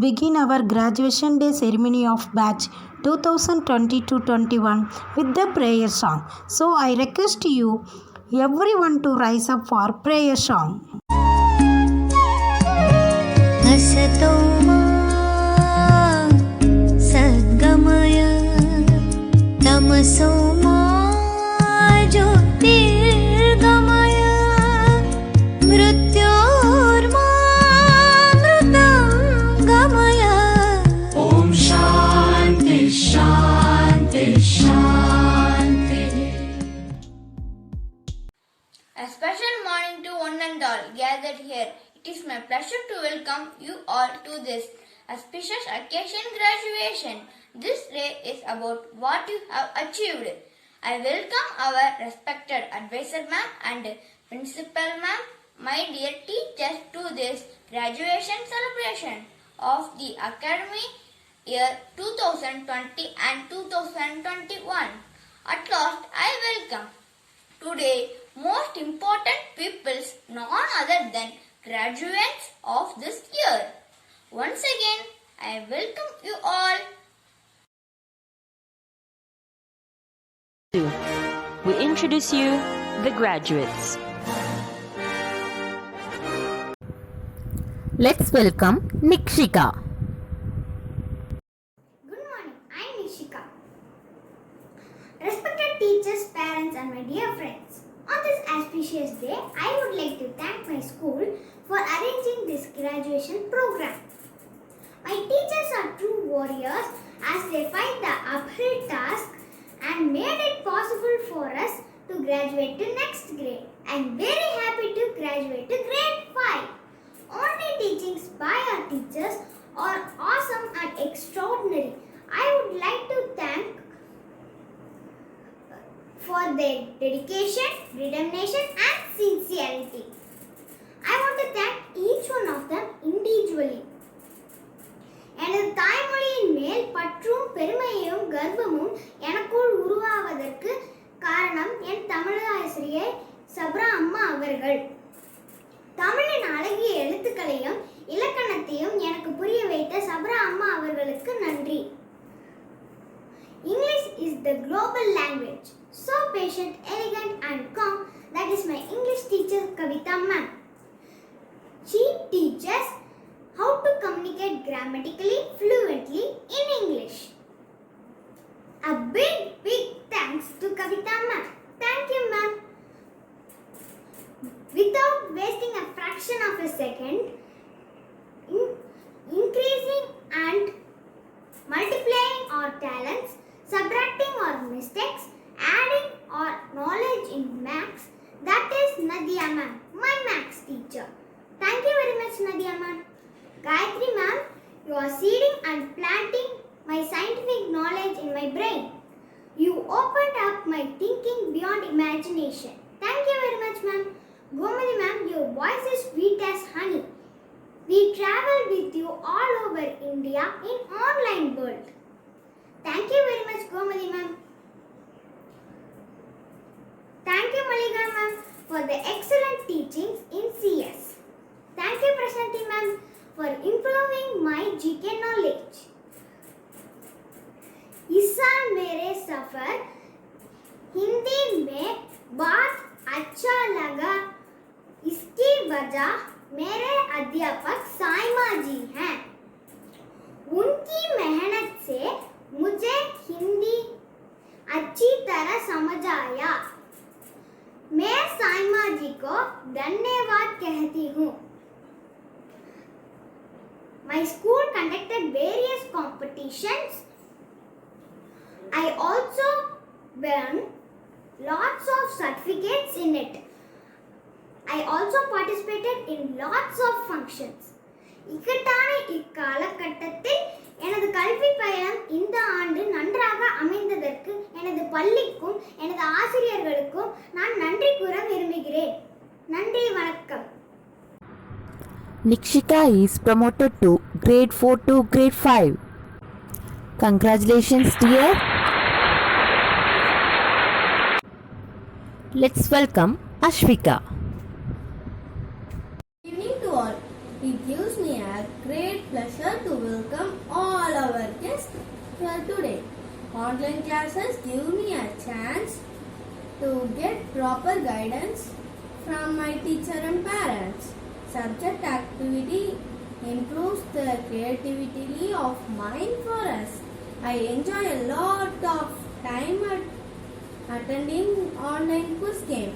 begin our graduation day ceremony of batch 2020-21 with the prayer song. So I request you everyone to rise up for prayer song. असतो मा सद्गमय तमसो मा ज्योतिर्गमय मृत्योर्मामृतङ्गमय ॐ शान्ति शान्ति शान्ति. A special morning to one and all gathered here. It is my pleasure to welcome you all to this auspicious occasion, graduation. This day is about what you have achieved. I welcome our respected advisor ma'am and principal ma'am, my dear teachers, to this graduation celebration of the academic year 2020 and 2021. At last, I welcome today most important peoples, none other than graduates of this year. Once again, I welcome you all. We introduce you the graduates. Let's welcome Nikshika. Good morning, I am Nishika. Respected teachers, parents and my dear friends, on this auspicious day, I would like to thank my school for arranging this graduation program. My teachers are true warriors as they fight the uphill task and made it possible for us to graduate to next grade. I am very happy to graduate to grade 5. Only teachings by our teachers are awesome and extraordinary. I would like to thank for their dedication, determination and sincerity. I want to thank each one of them individually. எனது தாய்மொழியின் மேல் பற்றும் பெருமையும் கர்வமும் எனக்குள் உருவாவதற்கு காரணம் என் தமிழாசிரியை சப்ரா அம்மா அவர்கள். தமிழின் அழகிய எழுத்துக்களையும் இலக்கணத்தையும் எனக்கு புரிய வைத்த சப்ரா அம்மா அவர்களுக்கு நன்றி. English is the global language. So patient, elegant and calm. That is my English teacher Kavita ma'am. She teaches how to communicate grammatically fluently in English. A big thanks to Kavita ma'am. Thank you ma'am. Without wasting a fraction of a second, increasing and multiplying our talents, subtracting our mistakes, adding our knowledge in maths, that is Nadia ma'am, my maths teacher. Thank you very much Nadia ma'am. Gayatri ma'am, you are seeding and planting my scientific knowledge in my brain. You opened up my thinking beyond imagination. Thank you very much ma'am. Gomadi ma'am, your voice is sweet as honey. We travel with you all over India in online world. Thank you very much Gomadi ma'am. Thank you Malika ma'am for the excellent teachings in CS. Thank you Prasanthi ma'am for improving my GK knowledge. इस साल मेरे सफर हिंदी में बात अच्छा लगा. इसकी वजह मेरे अध्यापक साइमा जी हैं. उनकी मेहनत से मुझे हिंदी अच्छी तरह समझ आया. मैं साइमा जी को धन्यवाद कहती हूँ. My school conducted various competitions. I also won lots of certificates in it. I also participated in lots of functions. இக்கட்டான இக்காலகட்டத்தில் எனது கல்வி பயணம் இந்த ஆண்டு நன்றாக அமைந்ததற்கு எனது பள்ளிக்கும் எனது ஆசிரியர்களுக்கும் நான் நன்றி கூற விரும்புகிறேன். நன்றி வணக்கம். Nikshika is promoted to grade 4 to grade 5. Congratulations dear. Let's welcome Ashvika. Good evening to all. It gives me a great pleasure to welcome better today. Online classes give me a chance to get proper guidance from my teacher and parents. Subject activity improves the creativity of mind for us. I enjoy a lot of time attending online quiz game.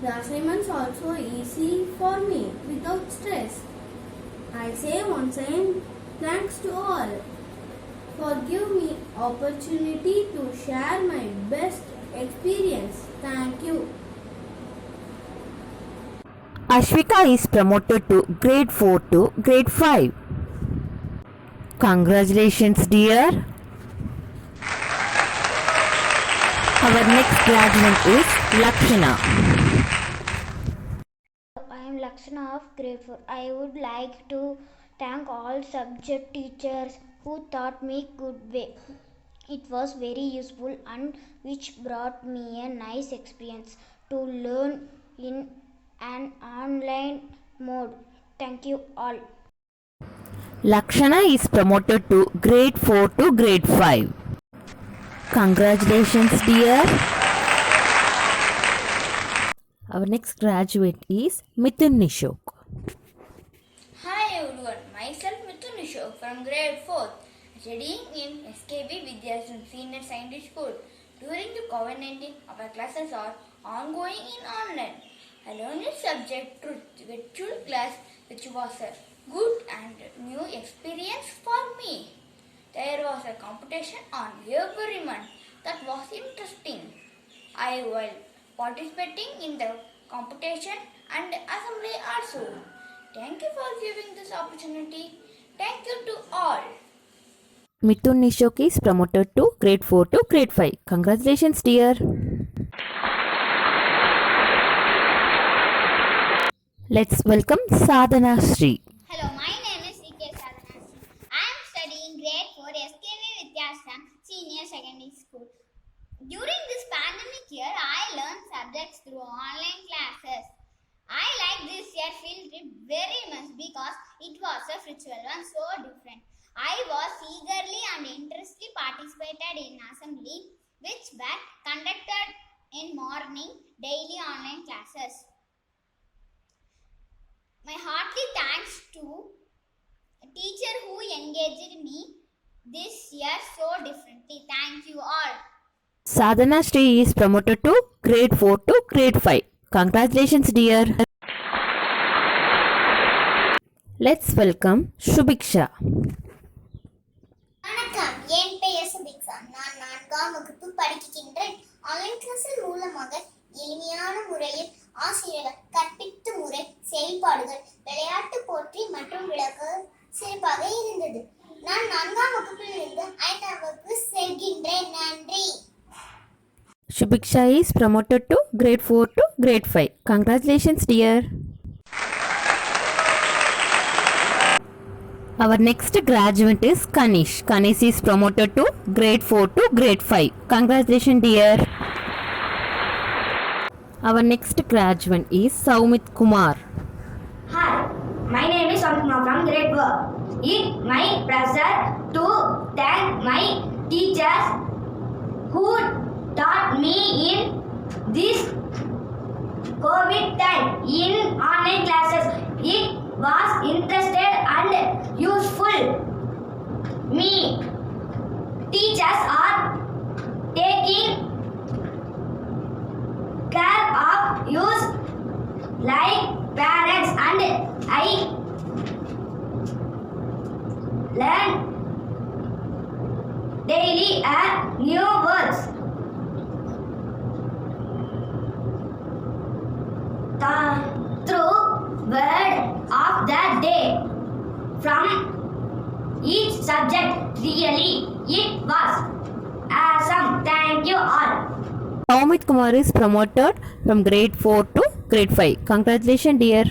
The assignments also easy for me without stress. I say once again thanks to all for giving me opportunity to share my best experience. Thank you. Ashvika is promoted to grade 4 to grade 5. Congratulations, dear. Our next graduate is Lakshana. I am Lakshana of grade 4. I would like to thank all subject teachers who taught me good way. It was very useful and which brought me a nice experience to learn in an online mode. Thank you all. Lakshana is promoted to grade 4 to grade 5. Congratulations, dear. Our next graduate is Mithun Nishok. Hi everyone, myself Mithun Nishok from grade 4, studying in SKB Vidyasram Senior Secondary School. During the COVID-19, our classes are ongoing in online. I learned a subject through virtual class which was a good and new experience for me. There was a competition on every month that was interesting. I was participating in the competition and assembly also. Thank you for giving this opportunity. Thank you to all. Mithun Nishok is promoted to grade 4 to grade 5. Congratulations, dear. Let's welcome Sadhana Sri. Hello, my name is C.K. Sadhana. I am studying grade 4 SKV Vidyasram Senior Secondary School. During this pandemic year, I learned subjects through online classes. I like this year field trip very much because it was a virtual and so different. I was eagerly and interestingly participated in assembly which were conducted in morning daily online classes. My hearty thanks to a teacher who engaged me this year so differently. Thank you all. Sadhana Sri is promoted to grade 4 to grade 5. Congratulations, dear. Let's welcome Shubhiksha. வணக்கம், என் பெயர் சுபிக்ஷா. நான் 4ஆம் வகுப்பு படிக்கின்றேன். Online கிளாஸில் மூலமாக எளிமையான முறையில் ஆசிரியர்கள் கற்பித்த முறை, செயல்பாடுகள், விளையாட்டு போட்டி மற்றும் விளக்கு சிறப்பாக இருந்தது. நான் 4ஆம் வகுப்பில் இருந்து 5ஆம் வகுப்பு செல்கின்றேன். நன்றி. Shubhiksha is promoted to grade 4 to grade 5. Congratulations, dear. Our next graduate is Kanish. Kanish is promoted to grade 4 to grade 5. Congratulations, dear. Our next graduate is Saumit Kumar. Hi, my name is Anupma from grade 4. It's my pleasure to thank my teachers who taught me in this COVID time in online classes. It was interesting and useful. Me teachers are taking care of use like parents and I learn daily a new words. Through word of the day from each subject. Really, it was awesome. Thank you all. Saumit Kumar is promoted from grade 4 to grade 5. Congratulations, dear.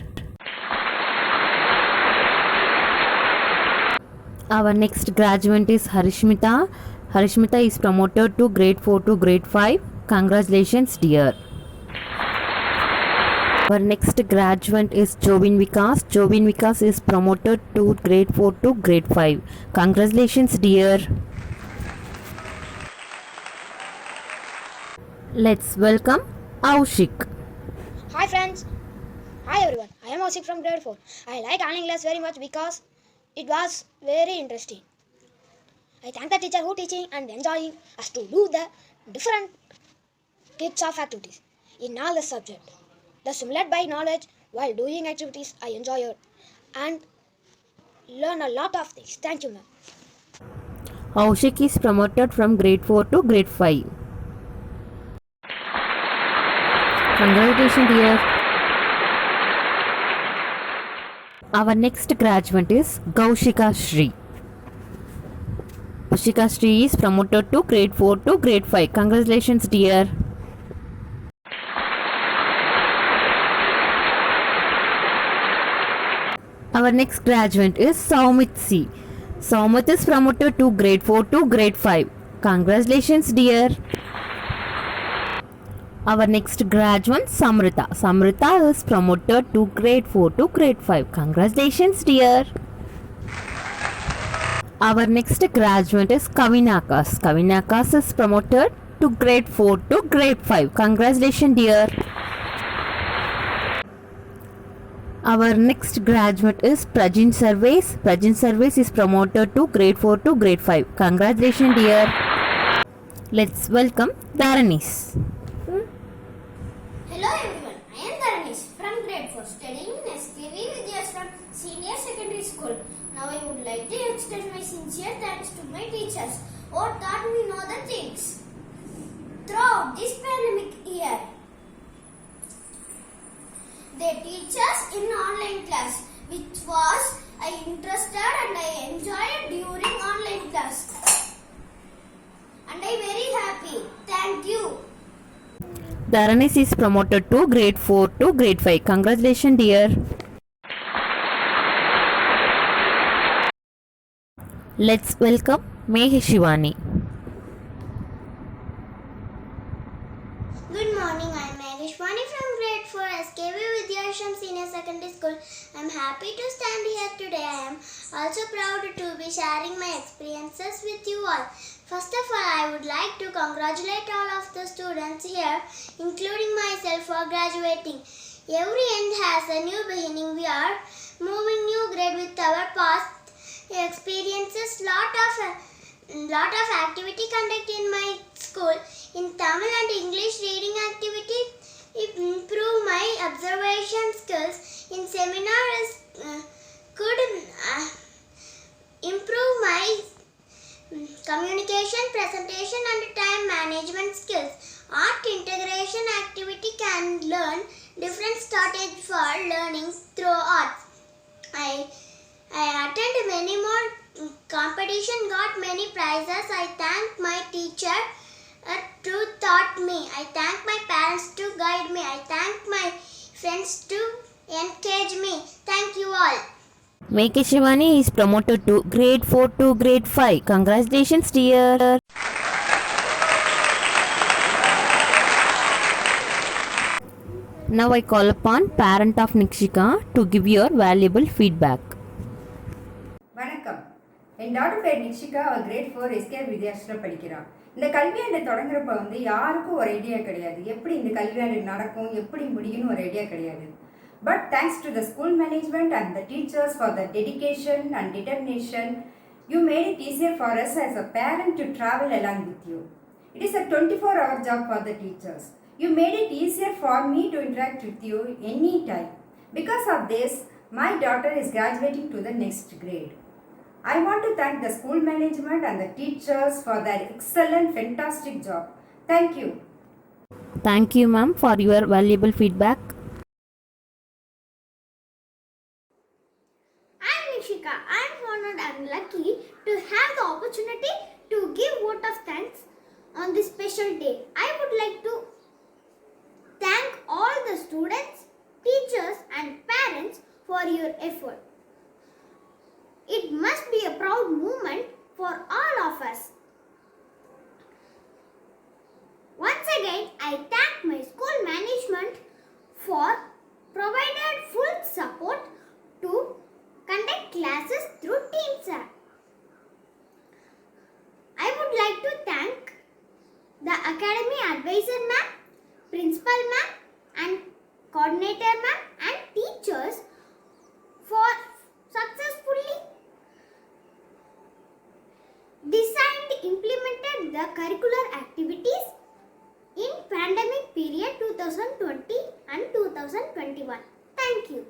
Our next graduate is Harishmita. Harishmita is promoted to grade 4 to grade 5. Congratulations, dear. Our next graduate is Jovin Vikas. Jovin Vikas is promoted to grade 4 to grade 5. Congratulations, dear. Let's welcome Aushik. Hi friends. Hi everyone. I am Osik from grade 4. I like online class very much because it was very interesting. I thank the teacher who teaching and enjoying us to do the different types of activities in all the subject. The stimulate by knowledge while doing activities I enjoy it and learn a lot of things. Thank you, ma'am. Aushik is promoted from grade 4 to grade 5. Congratulations, dear. Our next graduate is Gaushika Shri. Gaushika Shri is promoted to grade 4 to grade 5. Congratulations, dear. Our next graduate is Saumit C. Saumit is promoted to grade 4 to grade 5. Congratulations, dear. Our next graduate Samrita. Samrita is promoted to grade 4 to grade 5. Congratulations, dear. Our next graduate is Kavinakas. Kavinakas is promoted to grade 4 to grade 5. Congratulations, dear. Our next graduate is Prajin Service. Prajin Service is promoted to grade 4 to grade 5. Congratulations, dear. Let's welcome Dharanis. Hello everyone, I am Dharanis from grade 4 studying in SKV Vidyashram Senior Secondary School. Now I would like to extend my sincere thanks to my teachers who taught me know the things throughout this pandemic year. They teach us in online class, which was I interested and I enjoyed during online class. And I very happy. Thank you. Dharanis is promoted to grade 4 to grade 5. Congratulations, dear. Let's welcome Shivani. Good morning, I am Megeshwani from grade 4 SKV Vidyashram Senior Secondary School. I am happy to stand here today. I am also proud to be sharing my experiences with you all. First of all, I would like to congratulate all of the students here, including myself, for graduating. Every end has a new beginning. We are moving new grade with our past experiences. Lot of activity conducted in my school in Tamil and English reading activity. It improve my observation skills. In seminars could improve my communication, presentation and time management skills. Art integration activity can learn different strategies for learning through art. I attended many more competition, got many prizes. I thank my teacher to taught me. I thank my parents to guide me. I thank my friends to encourage me. Thank you all. Shivani is promoted to grade 4 to grade 5. Congratulations, dear. Now I call upon parent of Nikshika to give your valuable feedback. வணக்கம். என் daughter பேர் நிக்ஷிகா. அவள் great 4 SKR வித்யாஸ்ல படிக்கிறான். இந்த கல்வியாண்டு தொடங்குறப்ப யாருக்கும் ஒரு idea கிடையாது, எப்படி இந்த கல்வியாண்டு நடக்கும், எப்படி முடியும்னு ஒரு ஐடியா கிடையாது. But thanks to the school management and the teachers for the dedication and determination, you made it easier for us as a parent to travel along with you. It is a 24-hour job for the teachers. You made it easier for me to interact with you anytime. Because of this, my daughter is graduating to the next grade. I want to thank the school management and the teachers for their excellent, fantastic job. Thank you. Thank you, ma'am, for your valuable feedback. I am Nishika. I am honored and lucky to have the opportunity to give vote of thanks on this special day. I would like to thank all the students, teachers and parents for your effort. It must be a proud moment for all of us. Once again, I thank my school management for provided full support to conduct classes through Teams app. I would like to thank the Academy Advisor Ma'am, Principal Ma'am and Coordinator Ma'am and teachers for successfully designed, implemented the curricular activities in pandemic period 2020 and 2021. Thank you.